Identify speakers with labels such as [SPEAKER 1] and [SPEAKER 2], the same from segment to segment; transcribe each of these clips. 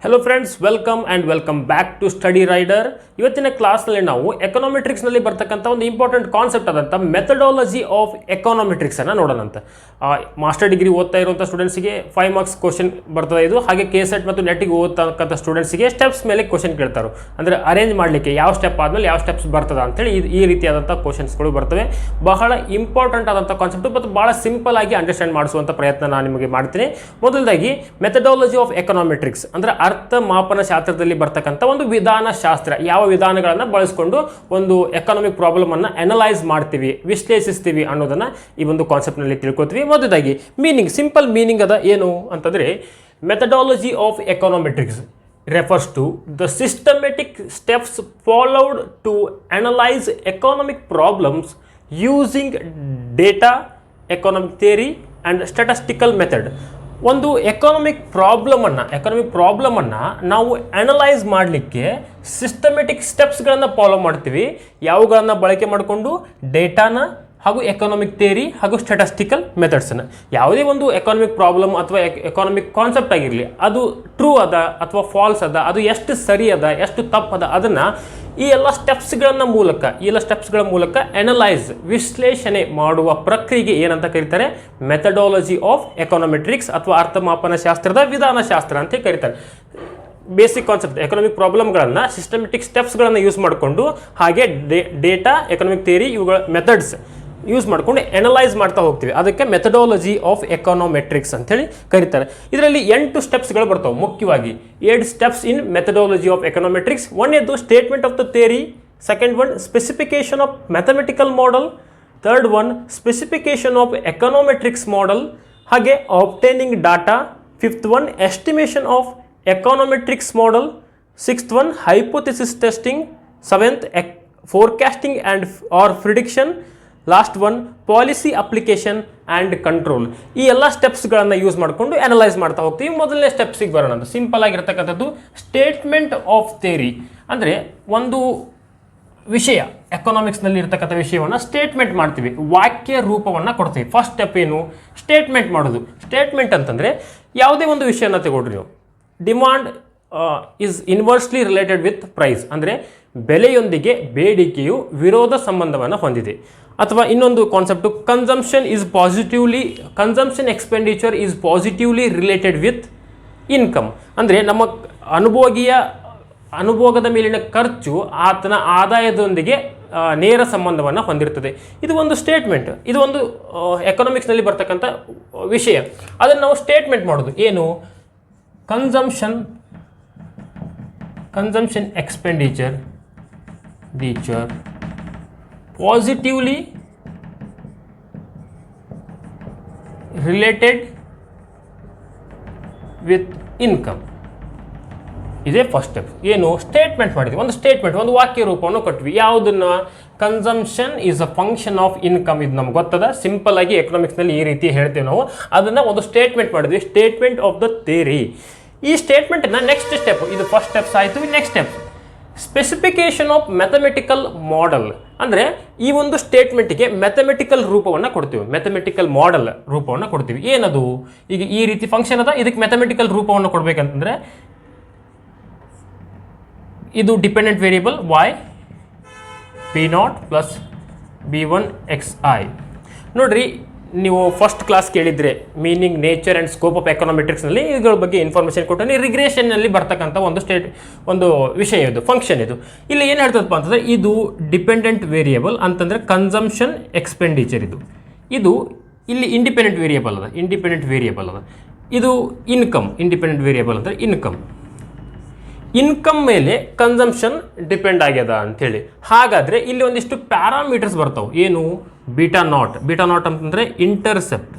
[SPEAKER 1] Hello friends, welcome back to Study Rider. ಇವತ್ತಿನ ಕ್ಲಾಸ್ನಲ್ಲಿ ನಾವು ಎಕನಾಮೆಟ್ರಿಕ್ಸ್ನಲ್ಲಿ ಬರ್ತಕ್ಕಂಥ ಒಂದು ಇಂಪಾರ್ಟೆಂಟ್ ಕಾನ್ಸೆಪ್ಟ್ ಆದಂಥ ಮೆಥಡಾಲಜಿ ಆಫ್ ಎಕನಾಮೆಟ್ರಿಕ್ಸನ್ನು ನೋಡೋಣಂತ. ಮಾಸ್ಟರ್ ಡಿಗ್ರಿ ಓದ್ತಾ ಇರುವಂಥ ಸ್ಟೂಡೆಂಟ್ಸಿಗೆ 5 ಮಾರ್ಕ್ಸ್ ಕ್ವಶನ್ ಬರ್ತದೆ ಇದು. ಹಾಗೆ KSET ಮತ್ತು ನೆಟ್ಟಿಗೆ ಓದ್ತಕ್ಕಂಥ ಸ್ಟೂಡೆಂಟ್ಸಿಗೆ ಸ್ಟೆಪ್ಸ್ ಮೇಲೆ ಕ್ವಶನ್ ಕೇಳ್ತಾರೆ. ಅಂದರೆ ಅರೇಂಜ್ ಮಾಡಲಿಕ್ಕೆ ಯಾವ ಸ್ಟೆಪ್ ಆದಮೇಲೆ ಯಾವ ಸ್ಟೆಪ್ಸ್ ಬರ್ತದೆ ಅಂತೇಳಿ ಈ ರೀತಿಯಾದಂಥ ಕ್ವಶನ್ಸ್ಗಳು ಬರ್ತವೆ. ಬಹಳ ಇಂಪಾರ್ಟೆಂಟ್ ಆದಂಥ ಕಾನ್ಸೆಪ್ಟ್ ಮತ್ತು ಭಾಳ ಸಿಂಪಲ್ ಆಗಿ ಅಂಡರ್ಸ್ಟ್ಯಾಂಡ್ ಮಾಡಿಸುವಂಥ ಪ್ರಯತ್ನ ನಾನು ನಿಮಗೆ ಮಾಡ್ತೀನಿ. ಮೊದಲದಾಗಿ ಮೆಥಡಾಲಜಿ ಆಫ್ ಎಕನಾಮೆಟ್ರಿಕ್ಸ್ ಅಂದರೆ ಅರ್ಥ ಮಾಪನ ಶಾಸ್ತ್ರದಲ್ಲಿ ಬರ್ತಕ್ಕಂಥ ಒಂದು ವಿಧಾನಶಾಸ್ತ್ರ. ಯಾವ ವಿಧಾನಗಳನ್ನು ಬಳಸಿಕೊಂಡು ಒಂದು ಎಕನಾಮಿಕ್ ಪ್ರಾಬ್ಲಮ್ ಅನ್ನು ಅನಲೈಸ್ ಮಾಡ್ತೀವಿ, ವಿಶ್ಲೇಷಿಸ್ತೀವಿ ಅನ್ನೋದನ್ನ ಈ ಒಂದು ಕಾನ್ಸೆಪ್ಟ್ನಲ್ಲಿ ತಿಳ್ಕೊತೀವಿ. ಮೊದಲಾಗಿ ಮೀನಿಂಗ್, ಸಿಂಪಲ್ ಮೀನಿಂಗ್ ಅದ ಏನು ಅಂತಂದರೆ, methodology of econometrics refers to the systematic steps followed to analyze economic problems using data, economic theory and statistical method. ಒಂದು ಎಕನಾಮಿಕ್ ಪ್ರಾಬ್ಲಮನ್ನು ನಾವು ಅನಲೈಸ್ ಮಾಡಲಿಕ್ಕೆ ಸಿಸ್ಟಮೆಟಿಕ್ ಸ್ಟೆಪ್ಸ್ಗಳನ್ನು ಫಾಲೋ ಮಾಡ್ತೀವಿ. ಯಾವುಗಳನ್ನು ಬಳಕೆ ಮಾಡಿಕೊಂಡು ಡೇಟಾನ ಹಾಗೂ ಎಕನಾಮಿಕ್ ಥಿಯರಿ ಹಾಗೂ ಸ್ಟ್ಯಾಟಿಸ್ಟಿಕಲ್ ಮೆಥಡ್ಸನ್ನು. ಯಾವುದೇ ಒಂದು ಎಕನಾಮಿಕ್ ಪ್ರಾಬ್ಲಮ್ ಅಥವಾ ಎಕನಾಮಿಕ್ ಕಾನ್ಸೆಪ್ಟ್ ಆಗಿರಲಿ, ಅದು ಟ್ರೂ ಅದ ಅಥವಾ ಫಾಲ್ಸ್ ಅದ, ಅದು ಎಷ್ಟು ಸರಿ ಅದ ಎಷ್ಟು ತಪ್ಪದ, ಅದನ್ನು ಈ ಎಲ್ಲ ಸ್ಟೆಪ್ಸ್ಗಳ ಮೂಲಕ ಅನಲೈಸ್, ವಿಶ್ಲೇಷಣೆ ಮಾಡುವ ಪ್ರಕ್ರಿಯೆಗೆ ಏನಂತ ಕರೀತಾರೆ? ಮೆಥಡಾಲಜಿ ಆಫ್ ಎಕನಾಮೆಟ್ರಿಕ್ಸ್ ಅಥವಾ ಅರ್ಥಮಾಪನ ಶಾಸ್ತ್ರದ ವಿಧಾನಶಾಸ್ತ್ರ ಅಂತ ಕರೀತಾರೆ. ಬೇಸಿಕ್ ಕಾನ್ಸೆಪ್ಟ್ ಎಕನಾಮಿಕ್ ಪ್ರಾಬ್ಲಮ್ಗಳನ್ನು ಸಿಸ್ಟಮೆಟಿಕ್ ಸ್ಟೆಪ್ಸ್ಗಳನ್ನು ಯೂಸ್ ಮಾಡಿಕೊಂಡು, ಹಾಗೆ ಡೇಟಾ, ಎಕನಾಮಿಕ್ ಥಿಯರಿ, ಇವುಗಳ ಮೆಥಡ್ಸ್ ಯೂಸ್ ಮಾಡಿಕೊಂಡು ಅನಲೈಸ್ ಮಾಡ್ತಾ ಹೋಗ್ತೀವಿ. ಅದಕ್ಕೆ ಮೆಥಡಾಲಜಿ ಆಫ್ ಎಕನಾಮೆಟ್ರಿಕ್ಸ್ ಅಂತೇಳಿ ಕರೀತಾರೆ. ಇದರಲ್ಲಿ 8 ಸ್ಟೆಪ್ಸ್ಗಳು ಬರ್ತವೆ. ಮುಖ್ಯವಾಗಿ 8 steps in methodology of econometrics. ಒಂದನೇದು statement of the theory, second one specification of mathematical model, third one specification of econometrics model, ಹಾಗೆ obtaining data, fifth one estimation of econometrics model, sixth one hypothesis testing, seventh forecasting and or prediction, last one policy application and control. ಈ ಎಲ್ಲ ಸ್ಟೆಪ್ಸ್ಗಳನ್ನು use ಮಾಡಿಕೊಂಡು analyse ಮಾಡ್ತಾ ಹೋಗ್ತೀವಿ. ಮೊದಲನೇ ಸ್ಟೆಪ್ಸಿಗೆ ಬರೋಣ. ಅಂತ simple ಆಗಿರ್ತಕ್ಕಂಥದ್ದು ಸ್ಟೇಟ್ಮೆಂಟ್ ಆಫ್ ಥಿಯರಿ. ಅಂದರೆ ಒಂದು ವಿಷಯ, ಎಕನಾಮಿಕ್ಸ್ನಲ್ಲಿ ಇರ್ತಕ್ಕಂಥ ವಿಷಯವನ್ನು ಸ್ಟೇಟ್ಮೆಂಟ್ ಮಾಡ್ತೀವಿ, ವಾಕ್ಯ ರೂಪವನ್ನು ಕೊಡ್ತೀವಿ. ಫಸ್ಟ್ ಸ್ಟೆಪ್ ಏನು? ಸ್ಟೇಟ್ಮೆಂಟ್ ಮಾಡೋದು. ಸ್ಟೇಟ್ಮೆಂಟ್ ಅಂತಂದರೆ ಯಾವುದೇ ಒಂದು ವಿಷಯನ ತಗೊಳ್ರಿ ನೀವು. Demand is inversely related with price, ಅಂದರೆ ಬೆಲೆಯೊಂದಿಗೆ ಬೇಡಿಕೆಯು ವಿರೋಧ ಸಂಬಂಧವನ್ನು ಹೊಂದಿದೆ. ಅಥವಾ ಇನ್ನೊಂದು concept consumption expenditure is positively related with income, ಅಂದರೆ ನಮ್ಮ ಅನುಭೋಗದ ಮೇಲಿನ ಖರ್ಚು ಆತನ ಆದಾಯದೊಂದಿಗೆ ನೇರ ಸಂಬಂಧವನ್ನು ಹೊಂದಿರ್ತದೆ. ಇದು ಒಂದು ಸ್ಟೇಟ್ಮೆಂಟ್, ಇದು ಒಂದು ಎಕನಾಮಿಕ್ಸ್ನಲ್ಲಿ ಬರ್ತಕ್ಕಂಥ ವಿಷಯ. ಅದನ್ನು ನಾವು ಸ್ಟೇಟ್ಮೆಂಟ್ ಮಾಡೋದು ಏನು? consumption expenditure positively related with income. ಇದೇ ಫಸ್ಟ್ ಸ್ಟೆಪ್. ಏನು? ಸ್ಟೇಟ್ಮೆಂಟ್ ಮಾಡಿದ್ವಿ. ಒಂದು ಸ್ಟೇಟ್ಮೆಂಟ್, ಒಂದು ವಾಕ್ಯ ರೂಪವನ್ನು ಕೊಟ್ವಿ. ಯಾವುದನ್ನು? Consumption is a function of income. ಇದು ನಮ್ಗೆ ಗೊತ್ತದ. ಸಿಂಪಲ್ ಆಗಿ ಎಕನಾಮಿಕ್ಸ್ನಲ್ಲಿ ಈ ರೀತಿ ಹೇಳ್ತೀವಿ ನಾವು. ಅದನ್ನು ಒಂದು ಸ್ಟೇಟ್ಮೆಂಟ್ ಮಾಡಿದ್ವಿ, ಸ್ಟೇಟ್ಮೆಂಟ್ ಆಫ್ ದ ಥಿಯರಿ. ಈ ಸ್ಟೇಟ್ಮೆಂಟ್ನ ನೆಕ್ಸ್ಟ್ ಸ್ಟೆಪ್, ಇದು ಫಸ್ಟ್ ಸ್ಟೆಪ್ಸ್ ಆಯಿತು. Next step specification of mathematical model. ಅಂದರೆ ಈ ಒಂದು ಸ್ಟೇಟ್ಮೆಂಟಿಗೆ ಮ್ಯಾಥಮೆಟಿಕಲ್ ರೂಪವನ್ನು ಕೊಡ್ತೀವಿ, ಮ್ಯಾಥಮೆಟಿಕಲ್ ಮಾಡೆಲ್ ರೂಪವನ್ನು ಕೊಡ್ತೀವಿ. ಏನದು? ಈಗ ಈ ರೀತಿ ಫಂಕ್ಷನ್ ಅದ, ಇದಕ್ಕೆ ಮ್ಯಾಥಮೆಟಿಕಲ್ ರೂಪವನ್ನು ಕೊಡಬೇಕಂತಂದರೆ ಇದು dependent variable y p0 plus b1 xi. ನೋಡ್ರಿ, ನೀವು ಫಸ್ಟ್ ಕ್ಲಾಸ್ ಕೇಳಿದರೆ meaning, nature and scope of ಎಕನಾಮೆಟ್ರಿಕ್ಸ್ನಲ್ಲಿ ಇದ್ರ ಬಗ್ಗೆ ಇನ್ಫಾರ್ಮೇಷನ್ ಕೊಟ್ಟು ರಿಗ್ರೆಷನ್ನಲ್ಲಿ ಬರ್ತಕ್ಕಂಥ ಒಂದು ವಿಷಯ, ಇದು ಫಂಕ್ಷನ್. ಇದು ಇಲ್ಲಿ ಏನು ಹೇಳ್ತದಪ್ಪ ಅಂತಂದರೆ, ಇದು ಡಿಪೆಂಡೆಂಟ್ ವೇರಿಯಬಲ್ ಅಂತಂದರೆ ಕನ್ಸಂಪ್ಷನ್ ಎಕ್ಸ್ಪೆಂಡಿಚರ್. ಇದು ಇಲ್ಲಿ ಇಂಡಿಪೆಂಡೆಂಟ್ ವೇರಿಯಬಲ್ ಅದ. ಇದು ಇನ್ಕಮ್, ಇಂಡಿಪೆಂಡೆಂಟ್ ವೇರಿಯಬಲ್ ಅಂದರೆ ಇನ್ಕಮ್ ಮೇಲೆ ಕನ್ಸಂಪ್ಷನ್ ಡಿಪೆಂಡ್ ಆಗ್ಯದ ಅಂಥೇಳಿ. ಹಾಗಾದರೆ ಇಲ್ಲಿ ಒಂದಿಷ್ಟು ಪ್ಯಾರಾಮೀಟರ್ಸ್ ಬರ್ತಾವೆ. ಏನು? ಬೀಟಾ ನಾಟ್ ಅಂತಂದರೆ ಇಂಟರ್ಸೆಪ್ಟ್,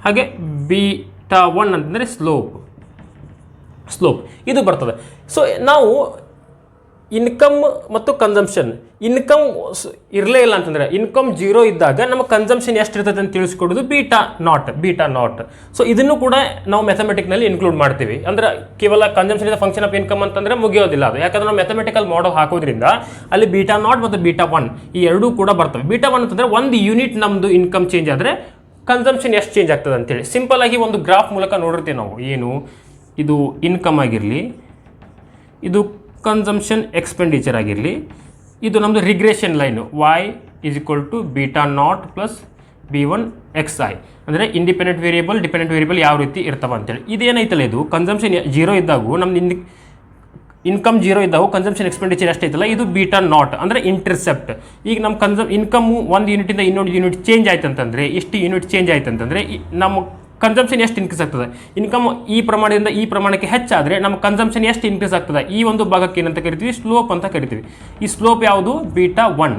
[SPEAKER 1] ಹಾಗೆ ಬೀಟಾ 1 ಅಂತಂದರೆ ಸ್ಲೋಪ್ ಇದು ಬರ್ತದೆ. ಸೊ ನಾವು ಇನ್ಕಮ್ ಮತ್ತು ಕನ್ಸಂಪ್ಷನ್, ಇನ್ಕಮ್ ಇರಲೇ ಇಲ್ಲ ಅಂತಂದರೆ, ಇನ್ಕಮ್ 0 ಇದ್ದಾಗ ನಮ್ಮ ಕನ್ಸಂಪ್ಷನ್ ಎಷ್ಟು ಇರ್ತದೆ ಅಂತ ತಿಳಿಸ್ಕೊಡೋದು ಬೀಟಾ ನಾಟ್. ಸೊ ಇದನ್ನು ಕೂಡ ನಾವು ಮ್ಯಾಥಮೆಟಿಕ್ನಲ್ಲಿ ಇನ್ಕ್ಲೂಡ್ ಮಾಡ್ತೀವಿ. ಅಂದರೆ ಕೇವಲ consumption is function of income ಅಂತಂದರೆ ಮುಗಿಯೋದಿಲ್ಲ ಅದು. ಯಾಕಂದರೆ ನಾವು ಮ್ಯಾಥಮೆಟಿಕಲ್ ಮಾಡೆಲ್ ಹಾಕೋದ್ರಿಂದ ಅಲ್ಲಿ ಬೀಟಾ ನಾಟ್ ಮತ್ತು ಬೀಟಾ 1 ಈ ಎರಡೂ ಕೂಡ ಬರ್ತವೆ. ಬೀಟಾ 1 ಅಂತಂದರೆ ಒಂದು ಯೂನಿಟ್ ನಮ್ಮದು ಇನ್ಕಮ್ ಚೇಂಜ್ ಆದರೆ ಕನ್ಸಂಪ್ಷನ್ ಎಷ್ಟು ಚೇಂಜ್ ಆಗ್ತದೆ ಅಂತೇಳಿ ಸಿಂಪಲ್ ಆಗಿ ಒಂದು ಗ್ರಾಫ್ ಮೂಲಕ ನೋಡಿರ್ತೀವಿ ನಾವು. ಏನು ಇದು ಇನ್ಕಮ್ ಆಗಿರಲಿ, ಇದು ಕನ್ಸಂಪ್ಷನ್ ಎಕ್ಸ್ಪೆಂಡಿಚರ್ ಆಗಿರಲಿ, ಇದು ನಮ್ಮದು regression line y is equal to beta naught plus B1 xi ಅಂದರೆ ಇಂಡಿಪೆಂಡೆಂಟ್ ವೇರಿಯಬಲ್ ಡಿಪೆಂಡೆಂಟ್ ವೇರಿಯಬಲ್ ಯಾವ ರೀತಿ ಇರ್ತಾವೆ ಅಂತೇಳಿ. ಇದೇನೈತಲ್ಲ ಇದು ಕನ್ಸಂಪ್ಷನ್ 0 ಇದ್ದಾಗೂ ನಮ್ದು ಇನ್ಕಮ್ 0 ಇದ್ದಾಗೂ ಕನ್ಸಂಪ್ಷನ್ ಎಕ್ಸ್ಪೆಂಡಿಚರ್ ಎಷ್ಟೈತಲ್ಲ ಇದು ಬೀಟಾ ನಾಟ್ ಅಂದರೆ ಇಂಟರ್ಸೆಪ್ಟ್. ಈಗ ನಮ್ಮ ಇನ್ಕಮ್ಮು 1 ಯೂನಿಟಿಂದ ಇನ್ನೊಂದು ಯೂನಿಟ್ ಚೇಂಜ್ ಆಯ್ತು ಅಂತಂದರೆ, ಇಷ್ಟು ಯೂನಿಟ್ ಚೇಂಜ್ ಆಯ್ತು ಅಂತಂದರೆ ನಮ್ಮ ಕನ್ಸಂಪ್ಷನ್ ಎಷ್ಟು ಇನ್ಕ್ರೀಸ್ ಆಗ್ತದೆ. ಇನ್ಕಮ್ ಈ ಪ್ರಮಾಣದಿಂದ ಈ ಪ್ರಮಾಣಕ್ಕೆ ಹೆಚ್ಚಾದರೆ ನಮ್ಮ ಕನ್ಸಂಪ್ಷನ್ ಎಷ್ಟು ಇನ್ಕ್ರೀಸ್ ಆಗ್ತದೆ. ಈ ಒಂದು ಭಾಗಕ್ಕೆ ಏನಂತ ಕರಿತೀವಿ, ಸ್ಲೋಪ್ ಅಂತ ಕರಿತೀವಿ. ಈ ಸ್ಲೋಪ್ ಯಾವುದು, ಬೀಟಾ ಒನ್.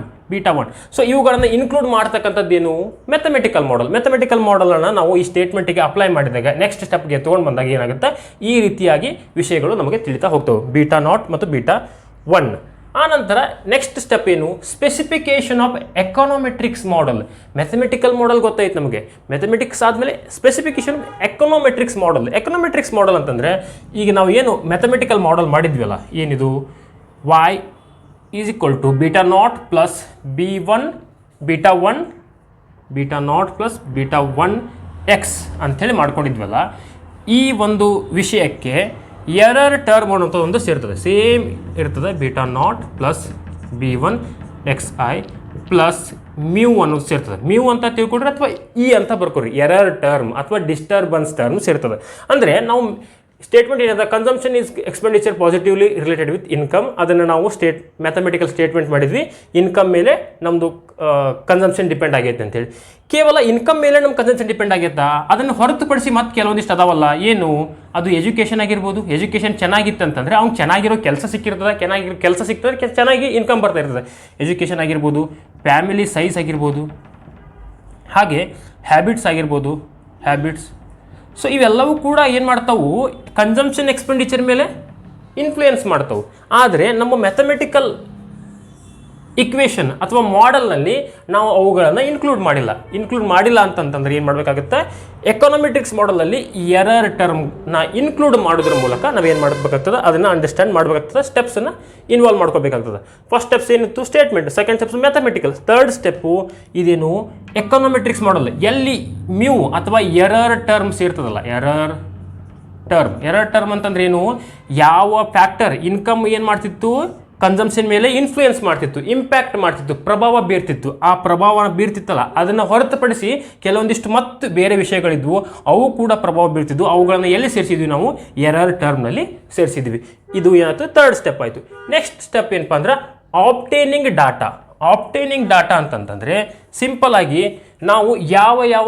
[SPEAKER 1] ಸೊ ಇವುಗಳನ್ನು ಇನ್ಕ್ಲೂಡ್ ಮಾಡ್ತಕ್ಕಂಥದ್ದೇನು, ಮೆಥಮೆಟಿಕಲ್ ಮಾಡೆಲ್. ಮೆಥಮೆಟಿಕಲ್ ಮಾಡೆಲನ್ನು ನಾವು ಈ ಸ್ಟೇಟ್ಮೆಂಟಿಗೆ ಅಪ್ಲೈ ಮಾಡಿದಾಗ ನೆಕ್ಸ್ಟ್ ಸ್ಟೆಪ್ಗೆ ತೊಗೊಂಡು ಬಂದಾಗ ಏನಾಗುತ್ತೆ, ಈ ರೀತಿಯಾಗಿ ವಿಷಯಗಳು ನಮಗೆ ತಿಳಿತಾ ಹೋಗ್ತವೆ, ಬೀಟಾ ನಾಟ್ ಮತ್ತು ಬೀಟಾ ಒನ್. ಆನಂತರ ನೆಕ್ಸ್ಟ್ ಸ್ಟೆಪ್ ಏನು, specification of econometrics model. Mathematical model ಗೊತ್ತಾಯ್ತು ನಮಗೆ, ಮೆಥಮೆಟಿಕ್ಸ್ ಆದಮೇಲೆ specification econometrics model. Econometrics model ಅಂತಂದರೆ ಈಗ ನಾವು ಏನು ಮೆಥಮೆಟಿಕಲ್ ಮಾಡೆಲ್ ಮಾಡಿದ್ವಲ್ಲ, ಏನಿದು y is equal to beta naught plus B1 beta one beta naught plus beta one x ಅಂಥೇಳಿ ಮಾಡ್ಕೊಂಡಿದ್ವಲ್ಲ, ಈ ಒಂದು ವಿಷಯಕ್ಕೆ ಎರರ್ ಟರ್ಮ್ ಅನ್ನೋಂಥ ಒಂದು ಸೇರ್ತದೆ, ಸೇಮ್ ಇರ್ತದೆ. Beta naught plus B1 xi plus mu ಅನ್ನೋದು ಸೇರ್ತದೆ. ಮ್ಯೂ ಅಂತ ತಿಳ್ಕೊಡ್ರಿ ಅಥವಾ ಇ ಅಂತ ಬರ್ಕೊಡ್ರಿ, ಎರರ್ ಟರ್ಮ್ ಅಥವಾ ಡಿಸ್ಟರ್ಬೆನ್ಸ್ ಟರ್ಮ್ ಸೇರ್ತದೆ. ಅಂದರೆ ನಾವು ಸ್ಟೇಟ್ಮೆಂಟ್ ಏನಿದೆ, consumption is expenditure positively related with income, ಅದನ್ನು ನಾವು ಮ್ಯಾಥಮೆಟಿಕಲ್ ಸ್ಟೇಟ್ಮೆಂಟ್ ಮಾಡಿದ್ವಿ. ಇನ್ಕಮ್ ಮೇಲೆ ನಮ್ಮದು ಕನ್ಸಂಪ್ಷನ್ ಡಿಪೆಂಡ್ ಆಗೈತೆ ಅಂತೇಳಿ. ಕೇವಲ ಇನ್ಕಮ್ ಮೇಲೆ ನಮ್ಮ ಕನ್ಸಂಪ್ಷನ್ ಡಿಪೆಂಡ್ ಆಗೈತಾ, ಅದನ್ನು ಹೊರತುಪಡಿಸಿ ಮತ್ತೆ ಕೆಲವೊಂದಿಷ್ಟು ಅದಾವಲ್ಲ, ಏನು ಅದು ಎಜುಕೇಷನ್ ಆಗಿರ್ಬೋದು. ಎಜುಕೇಷನ್ ಚೆನ್ನಾಗಿತ್ತಂತಂದರೆ ಅವ್ನು ಚೆನ್ನಾಗಿರೋ ಕೆಲಸ ಸಿಕ್ಕಿರ್ತದೆ, ಚೆನ್ನಾಗಿರೋ ಕೆಲಸ ಸಿಕ್ತದೆ, ಚೆನ್ನಾಗಿ ಇನ್ಕಮ್ ಬರ್ತಾ ಇರ್ತದೆ. ಎಜುಕೇಷನ್ ಆಗಿರ್ಬೋದು, ಫ್ಯಾಮಿಲಿ ಸೈಜ್ ಆಗಿರ್ಬೋದು, ಹಾಗೆ ಹ್ಯಾಬಿಟ್ಸ್ ಆಗಿರ್ಬೋದು, ಹ್ಯಾಬಿಟ್ಸ್. ಸೊ ಇವೆಲ್ಲವೂ ಕೂಡ ಏನು ಮಾಡ್ತಾವು, ಕನ್ಸಂಪ್ಷನ್ ಎಕ್ಸ್ಪೆಂಡಿಚರ್ ಮೇಲೆ ಇನ್ಫ್ಲೂಯೆನ್ಸ್ ಮಾಡ್ತಾವೆ. ಆದರೆ ನಮ್ಮ ಮ್ಯಾಥಮೆಟಿಕಲ್ ಇಕ್ವೇಷನ್ ಅಥವಾ ಮಾಡೆಲ್ನಲ್ಲಿ ನಾವು ಅವುಗಳನ್ನು ಇನ್ಕ್ಲೂಡ್ ಮಾಡಿಲ್ಲ ಅಂತಂತಂದ್ರೆ ಏನು ಮಾಡಬೇಕಾಗುತ್ತೆ, ಎಕನಾಮೆಟ್ರಿಕ್ಸ್ ಮಾಡೆಲಲ್ಲಿ ಎರರ್ ಟರ್ಮ್ನ ಇನ್ಕ್ಲೂಡ್ ಮಾಡೋದ್ರ ಮೂಲಕ ನಾವೇನು ಮಾಡಬೇಕಾಗ್ತದೆ, ಅದನ್ನು ಅಂಡರ್ಸ್ಟ್ಯಾಂಡ್ ಮಾಡಬೇಕಾಗ್ತದೆ, ಸ್ಟೆಪ್ಸನ್ನು ಇನ್ವಾಲ್ವ್ ಮಾಡ್ಕೋಬೇಕಾಗ್ತದೆ. ಫಸ್ಟ್ ಸ್ಟೆಪ್ಸ್ ಏನಿತ್ತು, statement. Second steps mathematical. Third step ಇದೇನು, ಎಕನಾಮೆಟ್ರಿಕ್ಸ್ ಮಾಡೆಲ್, ಎಲ್ಲಿ ಮ್ಯೂ ಅಥವಾ ಎರರ್ ಟರ್ಮ್ಸ್ ಇರ್ತದಲ್ಲ, ಎರರ್ ಟರ್ಮ್ ಅಂತಂದ್ರೆ ಏನು, ಯಾವ ಫ್ಯಾಕ್ಟರ್ ಇನ್ಕಮ್ ಏನು ಮಾಡ್ತಿತ್ತು, ಕನ್ಸಂಪ್ಷನ್ ಮೇಲೆ ಇನ್ಫ್ಲೂಯೆನ್ಸ್ ಮಾಡ್ತಿತ್ತು, ಇಂಪ್ಯಾಕ್ಟ್ ಮಾಡ್ತಿತ್ತು, ಪ್ರಭಾವ ಬೀರ್ತಿತ್ತು. ಆ ಪ್ರಭಾವ ಬೀರ್ತಿತ್ತಲ್ಲ, ಅದನ್ನು ಹೊರತುಪಡಿಸಿ ಕೆಲವೊಂದಿಷ್ಟು ಮತ್ತು ಬೇರೆ ವಿಷಯಗಳಿದ್ವು, ಅವು ಕೂಡ ಪ್ರಭಾವ ಬೀರ್ತಿದ್ವು. ಅವುಗಳನ್ನು ಎಲ್ಲಿ ಸೇರಿಸಿದ್ವಿ ನಾವು, ಎರರ್ ಟರ್ಮ್ನಲ್ಲಿ ಸೇರಿಸಿದ್ವಿ. ಇದು ಏನಾಯ್ತು, ಥರ್ಡ್ ಸ್ಟೆಪ್ ಆಯಿತು. ನೆಕ್ಸ್ಟ್ ಸ್ಟೆಪ್ ಏನಪ್ಪ ಅಂದ್ರೆ ಆಬ್ಟೇನಿಂಗ್ ಡಾಟಾ. ಆಬ್ಟೇನಿಂಗ್ ಡಾಟಾ ಅಂತಂತಂದರೆ ಸಿಂಪಲ್ ಆಗಿ ನಾವು ಯಾವ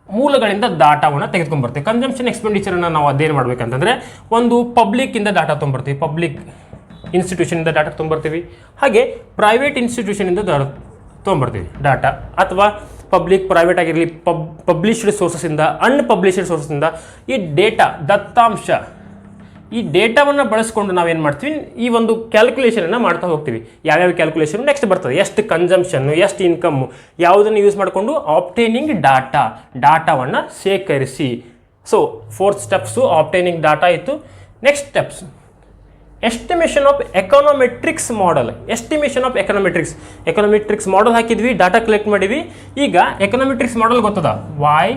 [SPEAKER 1] ಮೂಲಗಳಿಂದ ಡಾಟಾವನ್ನು ತೆಗೆದುಕೊಂಡ್ಬರ್ತೀವಿ. ಕನ್ಸಂಪ್ಷನ್ ಎಕ್ಸ್ಪೆಂಡಿಚರನ್ನು ನಾವು ಅದೇನು ಮಾಡಬೇಕಂತಂದರೆ, ಒಂದು ಪಬ್ಲಿಕ್ಕಿಂದ ಡಾಟಾ ತೊಗೊಂಬರ್ತೀವಿ, ಪಬ್ಲಿಕ್ ಇನ್ಸ್ಟಿಟ್ಯೂಷನಿಂದ ಡಾಟಾ ತೊಗೊಂಬರ್ತೀವಿ, ಹಾಗೆ ಪ್ರೈವೇಟ್ ಇನ್ಸ್ಟಿಟ್ಯೂಷನಿಂದ ತೊಗೊಂಬರ್ತೀವಿ ಡಾಟಾ, ಅಥವಾ ಪಬ್ಲಿಕ್ ಪ್ರೈವೇಟ್ ಆಗಿರಲಿ, ಪಬ್ಲಿಷ್ಡ್ ಸೋರ್ಸಸ್ಸಿಂದ, ಅನ್ಪಬ್ಲಿಷ್ಡ್ ಸೋರ್ಸಸ್ಸಿಂದ ಈ ಡೇಟಾ ದತ್ತಾಂಶ, ಈ ಡೇಟಾವನ್ನು ಬಳಸ್ಕೊಂಡು ನಾವೇನು ಮಾಡ್ತೀವಿ, ಈ ಒಂದು ಕ್ಯಾಲ್ಕುಲೇಷನನ್ನು ಮಾಡ್ತಾ ಹೋಗ್ತೀವಿ. ಯಾವ್ಯಾವ ಕ್ಯಾಲ್ಕುಲೇಷನ್ ನೆಕ್ಸ್ಟ್ ಬರ್ತದೆ, ಎಷ್ಟು ಕನ್ಸಂಪ್ಷನ್ನು, ಎಷ್ಟು ಇನ್ಕಮ್ಮು, ಯಾವುದನ್ನು ಯೂಸ್ ಮಾಡಿಕೊಂಡು ಆಬ್ಟೇನಿಂಗ್ ಡಾಟಾವನ್ನು ಸೇಕರಿಸಿ. So fourth steps obtaining data ಇತ್ತು. Next steps estimation of econometrics model. Econometrics model ಹಾಕಿದ್ವಿ, ಡಾಟಾ ಕಲೆಕ್ಟ್ ಮಾಡಿವಿ. ಈಗ ಎಕನಾಮೆಟ್ರಿಕ್ಸ್ ಮಾಡೆಲ್ ಗೊತ್ತದ, y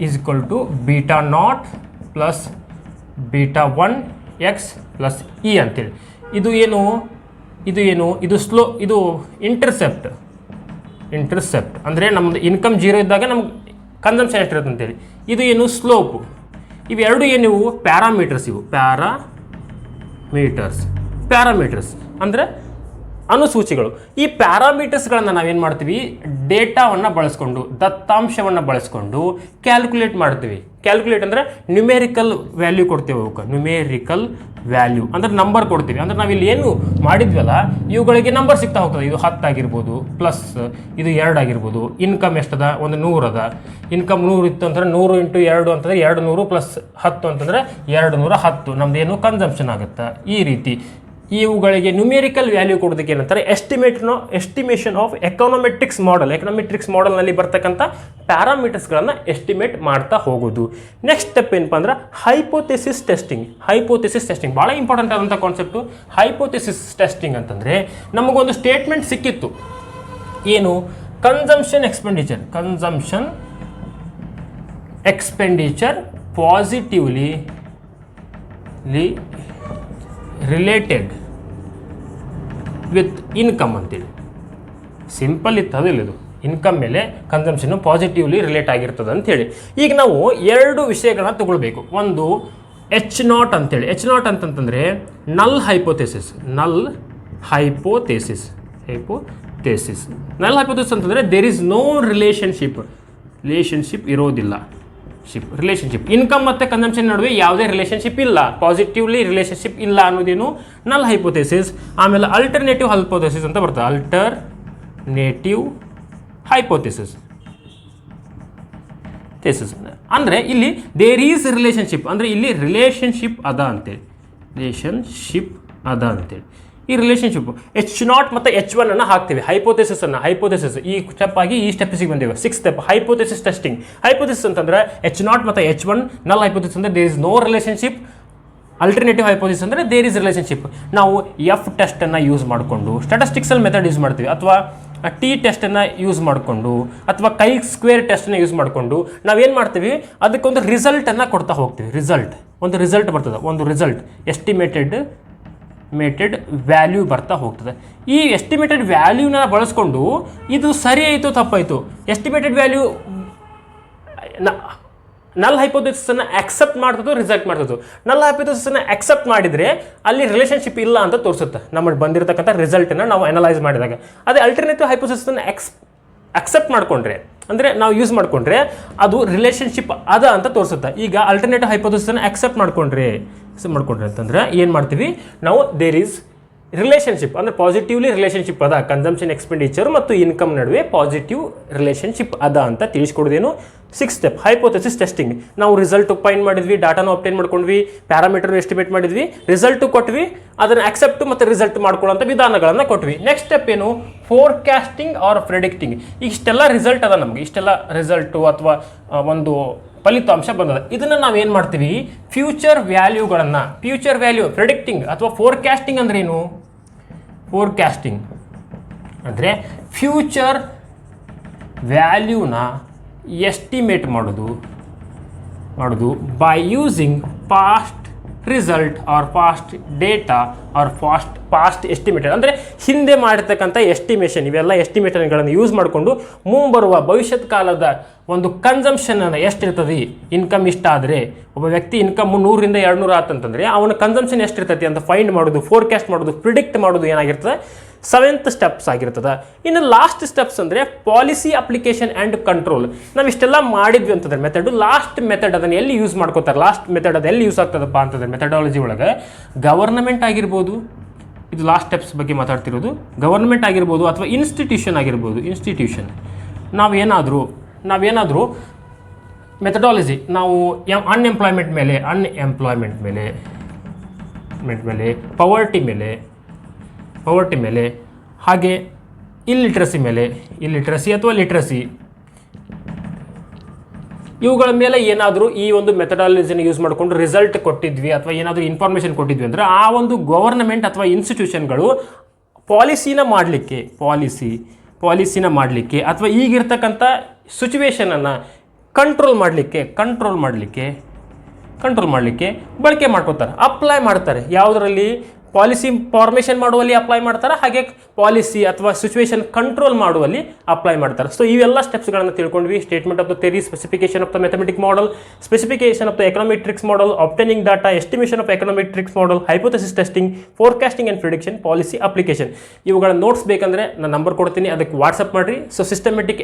[SPEAKER 1] is equal to beta naught plus beta one x plus e ಅಂತೇಳಿ. ಇದು ಇಂಟರ್ಸೆಪ್ಟ್ ಅಂದರೆ ನಮ್ಮದು ಇನ್ಕಮ್ 0 ಇದ್ದಾಗ ನಮ್ಗೆ ಕನ್ಸಂಪ್ಷನ್ ಎಷ್ಟಿರುತ್ತೆ ಅಂತೇಳಿ. ಇದು ಏನು, ಸ್ಲೋಪು. ಇವೆರಡು ಏನು, ಪ್ಯಾರಾಮೀಟರ್ಸ್. ಪ್ಯಾರಾಮೀಟರ್ಸ್ ಅಂದರೆ ಅನುಸೂಚಿಗಳು. ಈ ಪ್ಯಾರಾಮೀಟರ್ಸ್ಗಳನ್ನು ನಾವೇನು ಮಾಡ್ತೀವಿ, ಡೇಟಾವನ್ನು ಬಳಸ್ಕೊಂಡು, ದತ್ತಾಂಶವನ್ನು ಬಳಸ್ಕೊಂಡು ಕ್ಯಾಲ್ಕುಲೇಟ್ ಮಾಡ್ತೀವಿ. ಕ್ಯಾಲ್ಕುಲೇಟ್ ಅಂದರೆ ನ್ಯೂಮೇರಿಕಲ್ ವ್ಯಾಲ್ಯೂ ಕೊಡ್ತೇವೆ. ಅವಕ್ಕೆ ನ್ಯೂಮೇರಿಕಲ್ ವ್ಯಾಲ್ಯೂ ಅಂದರೆ ನಂಬರ್ ಕೊಡ್ತೀವಿ. ಅಂದರೆ ನಾವಿಲ್ಲಿ ಏನು ಮಾಡಿದ್ವಲ್ಲ, ಇವುಗಳಿಗೆ ನಂಬರ್ ಸಿಗ್ತಾ ಹೋಗ್ತದೆ. ಇದು 10 ಆಗಿರ್ಬೋದು, ಪ್ಲಸ್ ಇದು 2 ಆಗಿರ್ಬೋದು. ಇನ್ಕಮ್ ಎಷ್ಟದ, ಒಂದು 100 ಅದ. ಇನ್ಕಮ್ 100 ಇತ್ತು ಅಂತಂದರೆ 100 × 2 ಅಂತಂದರೆ 200 ಪ್ಲಸ್ 10 ಅಂತಂದರೆ 210 ನಮ್ಮದೇನು ಕನ್ಸಂಪ್ಷನ್ ಆಗುತ್ತೆ. ಈ ರೀತಿ ಇವುಗಳಿಗೆ ನ್ಯೂಮೇರಿಕಲ್ ವ್ಯಾಲ್ಯೂ ಕೊಡೋದಕ್ಕೆ ಏನಂತಾರೆ, ಎಸ್ಟಿಮೇಷನ್ ಆಫ್ ಎಕನಾಮೆಟ್ರಿಕ್ಸ್ ಮಾಡೆಲ್ನಲ್ಲಿ ಬರ್ತಕ್ಕಂಥ ಪ್ಯಾರಾಮೀಟರ್ಸ್ಗಳನ್ನು ಎಸ್ಟಿಮೇಟ್ ಮಾಡ್ತಾ ಹೋಗೋದು. ನೆಕ್ಸ್ಟ್ ಸ್ಟೆಪ್ ಏನಪ್ಪ ಅಂದ್ರೆ ಹೈಪೋಥೆಸಿಸ್ ಟೆಸ್ಟಿಂಗ್ ಭಾಳ ಇಂಪಾರ್ಟೆಂಟ್ ಆದಂಥ ಕಾನ್ಸೆಪ್ಟು. ಹೈಪೋಥೆಸಿಸ್ ಟೆಸ್ಟಿಂಗ್ ಅಂತಂದರೆ ನಮಗೊಂದು ಸ್ಟೇಟ್ಮೆಂಟ್ ಸಿಕ್ಕಿತ್ತು, ಏನು, consumption expenditure positively related with income ಅಂತೇಳಿ. ಸಿಂಪಲ್ ಇತ್ತು, ಅದಿಲ್ಲ ಇದು ಇನ್ಕಮ್ ಮೇಲೆ ಕನ್ಸಂಪ್ಷನ್ನು ಪಾಸಿಟಿವ್ಲಿ ರಿಲೇಟ್ ಆಗಿರ್ತದೆ ಅಂಥೇಳಿ. ಈಗ ನಾವು ಎರಡು ವಿಷಯಗಳನ್ನ ತಗೊಳ್ಬೇಕು. ಒಂದು H0 ಅಂತೇಳಿ. H0 ಅಂತಂತಂದರೆ ನಲ್ ಹೈಪೋಥೆಸಿಸ್. ನಲ್ ಹೈಪೋಥೆಸಿಸ್ ಅಂತಂದರೆ ದೇರ್ ಈಸ್ ನೋ ರಿಲೇಷನ್ಶಿಪ್ ಇರೋದಿಲ್ಲ. ರಿಲೇಷನ್ಶಿಪ್ ಇನ್ಕಮ್ ಮತ್ತು ಕನ್ಸಂಪ್ಷನ್ ನಡುವೆ ಯಾವುದೇ ರಿಲೇಷನ್ಶಿಪ್ ಇಲ್ಲ, ಪಾಸಿಟಿವ್ಲಿ ರಿಲೇಷನ್ಶಿಪ್ ಇಲ್ಲ ಅನ್ನೋದೇನು ನಲ್ ಹೈಪೋಥೆಸಿಸ್. ಆಮೇಲೆ ಅಲ್ಟರ್ನೇಟಿವ್ ಹೈಪೋಥೆಸಿಸ್ ಅಂತ ಬರ್ತದೆ. ಅಲ್ಟರ್ನೇಟಿವ್ ಹೈಪೋಥೆಸಿಸ್ ಅಂದರೆ ಇಲ್ಲಿ ದೇರ್ ಈಸ್ ರಿಲೇಷನ್ಶಿಪ್, ಅಂದರೆ ಇಲ್ಲಿ ರಿಲೇಷನ್ಶಿಪ್ ಅದ ಅಂತೇಳಿ. ಈ ರಿಲೇಷನ್ಶಿಪ್ H0 ಮತ್ತು H1 ಅನ್ನು ಹಾಕ್ತೀವಿ. ಹೈಪೋಥೆಸಿಸ್ ಈ ಸ್ಟೆಪ್ ಆಗಿ ಈ ಸ್ಟೆಪ್ಸಿಗೆ ಬಂದಿವೆ. 6th step hypothesis testing. Hypothesis ಅಂತಂದರೆ H0 ಮತ್ತು H1 ನಲ್ ಹೈಪೋಥೆಸಿಸ್ ಅಂದರೆ there is no relationship. Alternative hypothesis ಅಂದರೆ ದೇರ್ ಇಸ್ ರಿಲೇಷನ್ಶಿಪ್. ನಾವು F ಟೆಸ್ಟನ್ನು ಯೂಸ್ ಮಾಡಿಕೊಂಡು ಸ್ಟ್ಯಾಟಿಸ್ಟಿಕ್ಸಲ್ ಮೆಥಡ್ ಯೂಸ್ ಮಾಡ್ತೀವಿ, ಅಥವಾ T ಟೆಸ್ಟನ್ನು ಯೂಸ್ ಮಾಡಿಕೊಂಡು, ಅಥವಾ ಕೈ ಸ್ಕ್ವೇರ್ ಟೆಸ್ಟನ್ನು ಯೂಸ್ ಮಾಡಿಕೊಂಡು ನಾವೇನು ಮಾಡ್ತೀವಿ, ಅದಕ್ಕೊಂದು ರಿಸಲ್ಟನ್ನು ಕೊಡ್ತಾ ಹೋಗ್ತೀವಿ. ಒಂದು ರಿಸಲ್ಟ್ ಬರ್ತದೆ, ಒಂದು ರಿಸಲ್ಟ್ ಎಸ್ಟಿಮೇಟೆಡ್ ವ್ಯಾಲ್ಯೂ ಬರ್ತಾ ಹೋಗ್ತದೆ. ಈ ಎಸ್ಟಿಮೇಟೆಡ್ ವ್ಯಾಲ್ಯೂನ ಬಳಸ್ಕೊಂಡು ಇದು ಸರಿ ಆಯಿತು ತಪ್ಪಾಯಿತು, ಎಸ್ಟಿಮೇಟೆಡ್ ವ್ಯಾಲ್ಯೂ ನಲ್ ಹೈಪೋಥೆಸಿಸನ್ನು ಆಕ್ಸೆಪ್ಟ್ ಮಾಡ್ತದೋ ರಿಜೆಕ್ಟ್ ಮಾಡ್ತದೋ. ನಲ್ ಹೈಪೋಥೆಸಿಸನ್ನು ಆಕ್ಸೆಪ್ಟ್ ಮಾಡಿದರೆ ಅಲ್ಲಿ ರಿಲೇಷನ್ಶಿಪ್ ಇಲ್ಲ ಅಂತ ತೋರಿಸುತ್ತೆ ನಮಗೆ ಬಂದಿರತಕ್ಕಂಥ ರಿಸಲ್ಟನ್ನು ನಾವು ಅನಲೈಸ್ ಮಾಡಿದಾಗ. ಅದೇ ಅಲ್ಟರ್ನೇಟಿವ್ ಹೈಪೋಥೆಸಿಸನ್ನು ಅಕ್ಸೆಪ್ಟ್ ಮಾಡಿಕೊಂಡ್ರೆ, ಅಂದರೆ ನಾವು ಯೂಸ್ ಮಾಡಿಕೊಂಡ್ರೆ ಅದು ರಿಲೇಷನ್ಶಿಪ್ ಅದ ಅಂತ ತೋರಿಸುತ್ತೆ. ಈಗ ಅಲ್ಟರ್ನೇಟಿವ್ ಹೈಪೋಥೆಸಿಸನ್ನು ಅಕ್ಸೆಪ್ಟ್ ಮಾಡಿಕೊಂಡ್ರೆ ಅಂತಂದ್ರೆ ಏನು ಮಾಡ್ತೀವಿ ನಾವು, ದೇರ್ ಈಸ್ ರಿಲೇಷನ್ಶಿಪ್, ಅಂದರೆ ಪಾಸಿಟಿವ್ಲಿ ರಿಲೇಷನ್ಶಿಪ್ ಅದ, ಕನ್ಸಂಪ್ಷನ್ ಎಕ್ಸ್ಪೆಂಡಿಚರ್ ಮತ್ತು ಇನ್ಕಮ್ ನಡುವೆ ಪಾಸಿಟಿವ್ ರಿಲೇಷನ್ಶಿಪ್ ಅದ ಅಂತ ತಿಳಿಸ್ಕೊಡೋದೇನು 6th ಸ್ಟೆಪ್ ಹೈಪೋಥೆಸಿಸ್ ಟೆಸ್ಟಿಂಗ್. ನಾವು ರಿಸಲ್ಟ್ ಫೈಂಡ್ ಮಾಡಿದ್ವಿ, ಡಾಟಾನು ಅಪ್ಟೈನ್ ಮಾಡ್ಕೊಂಡ್ವಿ, ಪ್ಯಾರಾಮೀಟರ್ ಎಸ್ಟಿಮೇಟ್ ಮಾಡಿದ್ವಿ, ರಿಸಲ್ಟು ಕೊಟ್ವಿ, ಅದನ್ನು ಅಕ್ಸೆಪ್ಟ್ ಮತ್ತು ರಿಸಲ್ಟ್ ಮಾಡ್ಕೊಳ್ಳೋಂಥ ವಿಧಾನಗಳನ್ನು ಕೊಟ್ವಿ. ನೆಕ್ಸ್ಟ್ ಸ್ಟೆಪ್ ಏನು, ಫೋರ್ಕಾಸ್ಟಿಂಗ್ ಆರ್ ಪ್ರೆಡಿಕ್ಟಿಂಗ್. ಇಷ್ಟೆಲ್ಲ ರಿಸಲ್ಟ್ ಅದ ನಮಗೆ, ಇಷ್ಟೆಲ್ಲ ರಿಸಲ್ಟು ಅಥವಾ ಒಂದು ಫಲಿತಾಂಶ ಬಂದದ. ಇದನ್ನು ನಾವೇನು ಮಾಡ್ತೀವಿ, ಫ್ಯೂಚರ್ ವ್ಯಾಲ್ಯೂ ಪ್ರೆಡಿಕ್ಟಿಂಗ್ ಅಥವಾ ಫೋರ್ಕಾಸ್ಟಿಂಗ್ ಅಂದ್ರೆ ಏನು, ಫೋರ್ಕಾಸ್ಟಿಂಗ್ ಅಂದರೆ ಫ್ಯೂಚರ್ ವ್ಯಾಲ್ಯೂನ ಎಸ್ಟಿಮೇಟ್ ಮಾಡೋದು by using past result or past data or past estimated. ಅಂದರೆ ಹಿಂದೆ ಮಾಡಿರ್ತಕ್ಕಂಥ ಎಸ್ಟಿಮೇಷನ್, ಇವೆಲ್ಲ ಎಸ್ಟಿಮೇಷನ್ಗಳನ್ನು ಯೂಸ್ ಮಾಡಿಕೊಂಡು ಮುಂಬರುವ ಭವಿಷ್ಯತ್ ಕಾಲದ ಒಂದು ಕನ್ಸಂಪ್ಷನನ್ನು ಎಷ್ಟಿರ್ತದೆ, ಇನ್ಕಮ್ ಇಷ್ಟ ಆದರೆ ಒಬ್ಬ ವ್ಯಕ್ತಿ ಇನ್ಕಮ್ 100ರಿಂದ 200 ಆತಂತಂದರೆ ಅವನ ಕನ್ಸಂಪ್ಷನ್ ಎಷ್ಟಿರ್ತೈತಿ ಅಂತ ಫೈಂಡ್ ಮಾಡೋದು, ಫೋರ್ಕಾಸ್ಟ್ ಮಾಡೋದು, ಪ್ರಿಡಿಕ್ಟ್ ಮಾಡೋದು ಏನಾಗಿರ್ತದೆ 7th ಸ್ಟೆಪ್ಸ್ ಆಗಿರ್ತದೆ. ಇನ್ನು ಲಾಸ್ಟ್ ಸ್ಟೆಪ್ಸ್ ಅಂದರೆ ಪಾಲಿಸಿ ಅಪ್ಲಿಕೇಶನ್ ಆ್ಯಂಡ್ ಕಂಟ್ರೋಲ್. ನಾವು ಇಷ್ಟೆಲ್ಲ ಮಾಡಿದ್ವಿ ಅಂತಂದ್ರೆ ಮೆಥಡು, ಲಾಸ್ಟ್ ಮೆಥಡ್ ಅದನ್ನು ಎಲ್ಲಿ ಯೂಸ್ ಮಾಡ್ಕೋತಾರೆ, ಲಾಸ್ಟ್ ಮೆಥಡ್ ಅದು ಎಲ್ಲಿ ಯೂಸ್ ಆಗ್ತದಪ್ಪ ಅಂತಂದರೆ ಮೆಥಡಾಲಜಿ ಒಳಗೆ ಗವರ್ನಮೆಂಟ್ ಆಗಿರ್ಬೋದು, ಇದು ಲಾಸ್ಟ್ ಸ್ಟೆಪ್ಸ್ ಬಗ್ಗೆ ಮಾತಾಡ್ತಿರೋದು, ಗವರ್ನಮೆಂಟ್ ಆಗಿರ್ಬೋದು ಅಥವಾ ಇನ್ಸ್ಟಿಟ್ಯೂಷನ್ ಆಗಿರ್ಬೋದು. ನಾವೇನಾದರೂ ಮೆಥಡಾಲಜಿ ನಾವು ಅನ್ಎಂಪ್ಲಾಯ್ಮೆಂಟ್ ಮೇಲೆ ಪವರ್ಟಿ ಮೇಲೆ ಹಾಗೆ ಇಲ್ಲಿಟ್ರಸಿ ಅಥವಾ ಲಿಟ್ರಸಿ ಇವುಗಳ ಮೇಲೆ ಏನಾದರೂ ಈ ಒಂದು ಮೆಥಡಾಲಜಿನ ಯೂಸ್ ಮಾಡಿಕೊಂಡು ರಿಸಲ್ಟ್ ಕೊಟ್ಟಿದ್ವಿ ಅಥವಾ ಏನಾದರೂ ಇನ್ಫಾರ್ಮೇಷನ್ ಕೊಟ್ಟಿದ್ವಿ ಅಂದರೆ ಆ ಒಂದು ಗವರ್ನಮೆಂಟ್ ಅಥವಾ ಇನ್ಸ್ಟಿಟ್ಯೂಷನ್ಗಳು ಪಾಲಿಸಿನ ಮಾಡಲಿಕ್ಕೆ ಅಥವಾ ಈಗಿರ್ತಕ್ಕಂಥ ಸಿಚುವೇಶನನ್ನು ಕಂಟ್ರೋಲ್ ಮಾಡಲಿಕ್ಕೆ ಬಳಕೆ ಮಾಡ್ಕೋತಾರೆ, ಅಪ್ಲೈ ಮಾಡ್ತಾರೆ. ಯಾವುದರಲ್ಲಿ ಪಾಲಿಸಿ ಫಾರ್ಮೇಷನ್ ಮಾಡುವಲ್ಲಿ ಅಪ್ಲೈ ಮಾಡ್ತಾರೆ, ಹಾಗೆ ಪಾಲಿಸಿ ಅಥವಾ ಸಿಚುವೇಶನ್ ಕಂಟ್ರೋಲ್ ಮಾಡುವಲ್ಲಿ ಅಪ್ಲೈ ಮಾಡ್ತಾರೆ. ಸೊ ಇವೆಲ್ಲ ಸ್ಟೆಪ್ಸ್ಗಳನ್ನು ತಿಳ್ಕೊಂಡ್ವಿ. Statement of the theory, specification of the mathematic model, specification of the econometrics model, obtaining data, estimation of econometrics model, hypothesis testing, forecasting and prediction, policy application. ಇವುಗಳ notes ಬೇಕಂದರೆ ನಾನು number ಕೊಡ್ತೀನಿ, ಅದಕ್ಕೆ WhatsApp ಮಾಡಿರಿ. So systematic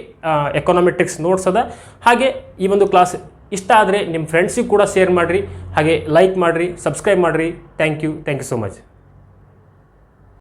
[SPEAKER 1] econometrics notes ಅದ. ಹಾಗೆ ಈ ಒಂದು ಕ್ಲಾಸ್ ಇಷ್ಟ ಆದರೆ ನಿಮ್ಮ ಫ್ರೆಂಡ್ಸಿಗೆ ಕೂಡ ಶೇರ್ ಮಾಡಿರಿ, ಹಾಗೆ ಲೈಕ್ ಮಾಡಿರಿ, ಸಬ್ಸ್ಕ್ರೈಬ್ ಮಾಡಿರಿ. Thank you so much.